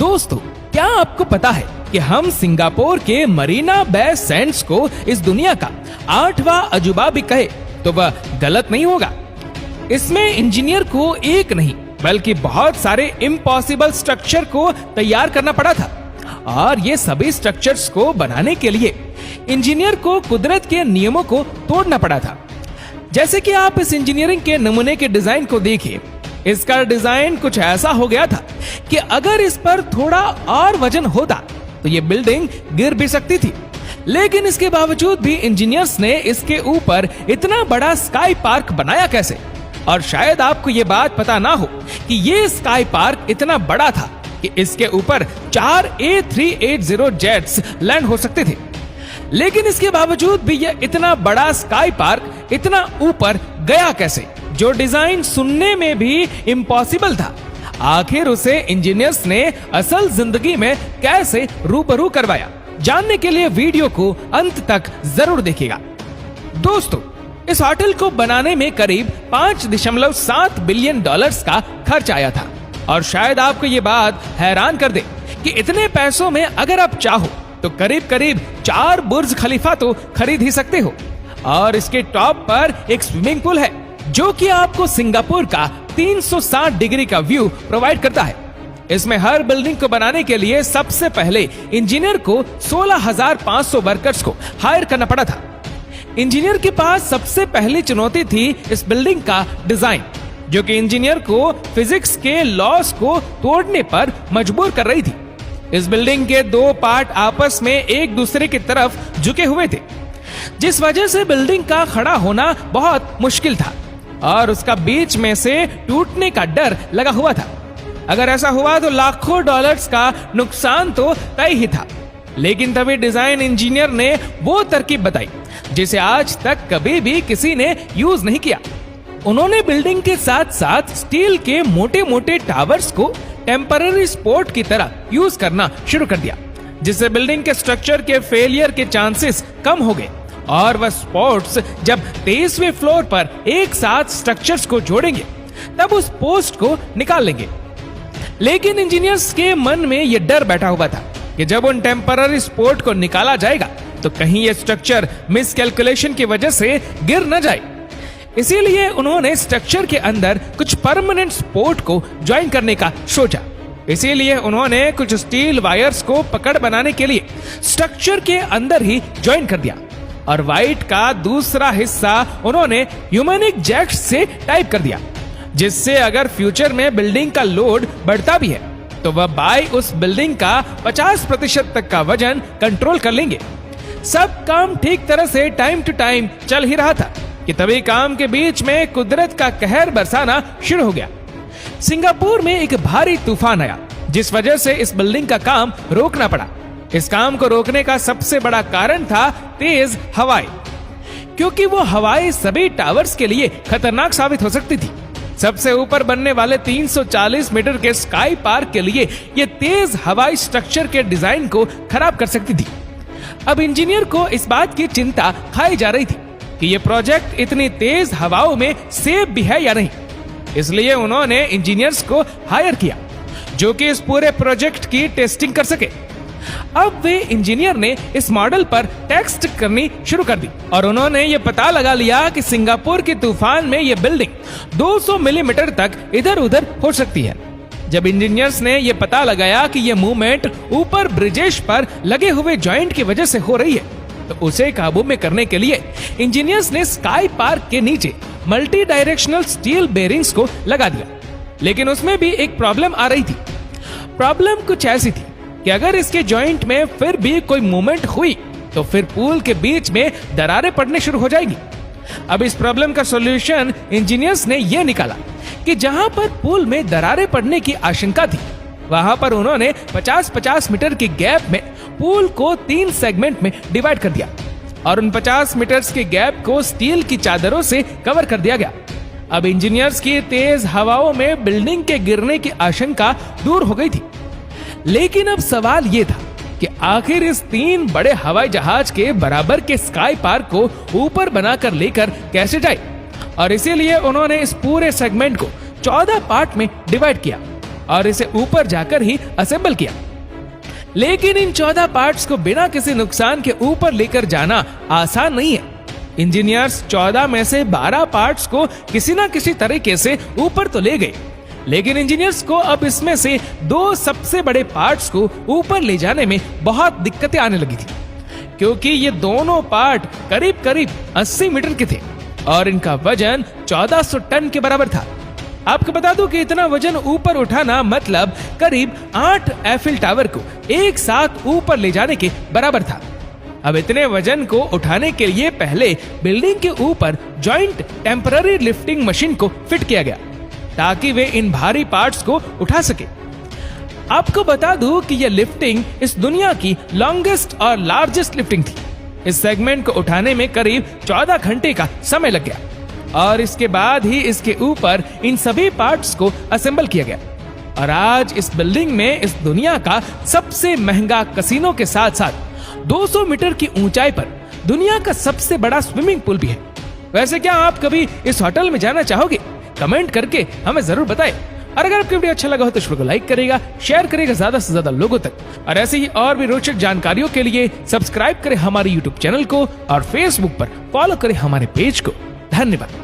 दोस्तों, क्या आपको पता है कि हम सिंगापुर के मरीना बे सैंड्स को इस दुनिया का 8वां अजूबा भी कहे तो वह गलत नहीं होगा। इसमें इंजीनियर को एक नहीं बल्कि बहुत सारे इम्पॉसिबल स्ट्रक्चर को तैयार करना पड़ा था, और ये सभी स्ट्रक्चर्स को बनाने के लिए इंजीनियर को कुदरत के नियमों को तोड़ना पड़ा था। जैसे कि आप इस इंजीनियरिंग के नमूने के डिजाइन को देखिए, इसका डिजाइन कुछ ऐसा हो गया था कि अगर इस पर थोड़ा और वजन होता तो ये बिल्डिंग गिर भी सकती थी। लेकिन इसके बावजूद भी इंजीनियर्स ने इसके ऊपर इतना बड़ा स्काई पार्क बनाया कैसे? और शायद आपको ये बात पता ना हो कि ये स्काई पार्क इतना बड़ा था कि इसके ऊपर 4 A380 जेट्स लैंड हो सकते थे। लेकिन इसके बावजूद भी यह इतना बड़ा स्काई पार्क इतना ऊपर गया कैसे, जो डिजाइन सुनने में भी इम्पॉसिबल था। आखिर उसे इंजीनियर्स ने असल जिंदगी में कैसे रूबरू करवाया? जानने के लिए वीडियो को अंत तक जरूर देखिएगा। दोस्तों, इस होटल को बनाने में करीब $5.7 बिलियन का खर्च आया था। और शायद आपको ये बात हैरान कर दे कि इतने पैसों में अगर आप चाहो तो करीब करीब 4 बुर्ज खलीफा तो खरीद ही सकते हो। और इसके टॉप पर एक स्विमिंग पूल है जो कि आपको सिंगापुर का 360 डिग्री का व्यू प्रोवाइड करता है। इसमें हर बिल्डिंग को बनाने के लिए सबसे पहले इंजीनियर को 16,500 वर्कर्स को हायर करना पड़ा था। इंजीनियर के पास सबसे पहली चुनौती थी इस बिल्डिंग का डिजाइन, जो कि इंजीनियर को फिजिक्स के लॉस को तोड़ने पर मजबूर कर रही थी। इस बिल्डिंग के 2 पार्ट आपस में एक दूसरे की तरफ झुके हुए थे, जिस वजह से बिल्डिंग का खड़ा होना बहुत मुश्किल था और उसका बीच में से टूटने का डर लगा हुआ था। अगर ऐसा हुआ तो लाखों डॉलर्स का नुकसान तो तय ही था। लेकिन तभी डिजाइन इंजीनियर ने वो तरकीब बताई जिसे आज तक कभी भी किसी ने यूज नहीं किया। उन्होंने बिल्डिंग के साथ साथ स्टील के मोटे मोटे टावर्स को टेम्पररी सपोर्ट की तरह यूज करना शुरू कर दिया, जिससे बिल्डिंग के स्ट्रक्चर के फेलियर के चांसेस कम हो गए। और वह सपोर्ट्स जब 23वें फ्लोर पर एक साथ स्ट्रक्चर्स को जोड़ेंगे तब उस पोस्ट को निकाल लेंगे। लेकिन इंजीनियर्स के मन में यह डर बैठा हुआ था कि जब उन टेम्पररी सपोर्ट को निकाला जाएगा तो कहीं यह स्ट्रक्चर मिसकैलकुलेशन की वजह से गिर न जाए। इसीलिए उन्होंने स्ट्रक्चर के अंदर कुछ परमानेंट सपोर्ट को ज्वाइन करने का सोचा। इसीलिए उन्होंने कुछ स्टील वायर्स को पकड़ बनाने के लिए स्ट्रक्चर के अंदर ही ज्वाइन कर दिया, और वाइट का दूसरा हिस्सा उन्होंने ह्यूमैनिक जैक्स से टाइप कर दिया, जिससे अगर फ्यूचर में बिल्डिंग का लोड बढ़ता भी है तो वह बाय उस बिल्डिंग का 50% तक का वजन कंट्रोल कर लेंगे। सब काम ठीक तरह से टाइम टू टाइम चल ही रहा था कि तभी काम के बीच में कुदरत का कहर बरसाना शुरू हो गया। सिंगापुर में एक भारी तूफान आया, जिस वजह से इस बिल्डिंग का काम रोकना पड़ा। इस काम को रोकने का सबसे बड़ा कारण था तेज हवाएं, क्योंकि वो हवाएं सभी टावर्स के लिए खतरनाक साबित हो सकती थी। सबसे ऊपर बनने वाले 340 मीटर के स्काई पार्क के लिए ये तेज हवाई स्ट्रक्चर के डिजाइन को खराब कर सकती थी। अब इंजीनियर को इस बात की चिंता खाई जा रही थी कि ये प्रोजेक्ट इतनी तेज हवाओं में सेफ भी है या नहीं। इसलिए उन्होंने इंजीनियर्स को हायर किया जो कि इस पूरे प्रोजेक्ट की टेस्टिंग कर सके। अब वे इंजीनियर ने इस मॉडल पर टेस्ट करनी शुरू कर दी, और उन्होंने ये पता लगा लिया कि सिंगापुर के तूफान में ये बिल्डिंग 200 मिलीमीटर तक इधर उधर हो सकती है। जब इंजीनियर्स ने ये पता लगाया कि ये मूवमेंट ऊपर ब्रिजेश पर लगे हुए जॉइंट की वजह से हो रही है, तो उसे काबू में करने के लिए इंजीनियर्स ने स्काई पार्क के नीचे मल्टी डायरेक्शनल स्टील बेरिंग्स को लगा दिया। लेकिन उसमें भी एक प्रॉब्लम आ रही थी। प्रॉब्लम कुछ ऐसी थी कि अगर इसके जॉइंट में फिर भी कोई मूवमेंट हुई तो फिर पूल के बीच में दरारें पड़ने शुरू हो जाएगी। अब इस प्रॉब्लम का सॉल्यूशन इंजीनियर्स ने यह निकाला कि जहां पर पुल में दरारें पड़ने की आशंका थी, वहां पर उन्होंने 50-50 मीटर के गैप में पुल को 3 सेगमेंट में डिवाइड कर दिया, और उन 50 मीटर्स के गैप को स्टील की चादरों से कवर कर दिया गया। अब इंजीनियर्स की तेज हवाओं में बिल्डिंग के गिरने की आशंका दूर हो गई थी। लेकिन अब सवाल यह था कि आखिर इस 3 बड़े हवाई जहाज के बराबर के स्काई पार्क को ऊपर बनाकर लेकर कैसे जाए, और इसीलिए उन्होंने इस पूरे सेगमेंट को 14 पार्ट में डिवाइड किया और इसे ऊपर जाकर ही असेंबल किया। लेकिन इन 14 पार्ट्स को बिना किसी नुकसान के ऊपर लेकर जाना आसान नहीं है। इंजीनियर्स 14 में से 12 पार्ट्स को किसी ना किसी तरीके से ऊपर तो ले गए, लेकिन इंजीनियर्स को अब इसमें से 2 सबसे बड़े पार्ट्स को ऊपर ले जाने में बहुत दिक्कतें आने लगी थी, क्योंकि ये दोनों पार्ट करीब करीब 80 मीटर के थे और इनका वजन 1400 टन के बराबर था। आपको बता दूं कि इतना वजन ऊपर उठाना मतलब करीब 8 एफिल टावर को एक साथ ऊपर ले जाने के बराबर था। अब इतने वजन को उठाने के लिए पहले बिल्डिंग के ऊपर जॉइंट टेम्पररी लिफ्टिंग मशीन को फिट किया गया ताकि वे इन भारी पार्ट्स को उठा सके। आपको बता दूं कि यह लिफ्टिंग इस दुनिया की लॉन्गेस्ट और लार्जेस्ट लिफ्टिंग थी। इस सेगमेंट को उठाने में करीब 14 घंटे का समय लग गया और इसके बाद ही इसके ऊपर इन सभी पार्ट्स को असेंबल किया गया। और आज इस बिल्डिंग में इस दुनिया का सबसे महंगा कैसीनो के साथ साथ 200 मीटर की ऊंचाई पर दुनिया का सबसे बड़ा स्विमिंग पूल भी है। वैसे क्या आप कभी इस होटल में जाना चाहोगे? कमेंट करके हमें जरूर बताएं। और अगर आपको वीडियो अच्छा लगा हो तो इस वीडियो को लाइक करेगा, शेयर करेगा ज्यादा से ज्यादा लोगों तक। और ऐसे ही और भी रोचक जानकारियों के लिए सब्सक्राइब करें हमारे YouTube चैनल को और Facebook पर फॉलो करें हमारे पेज को। धन्यवाद।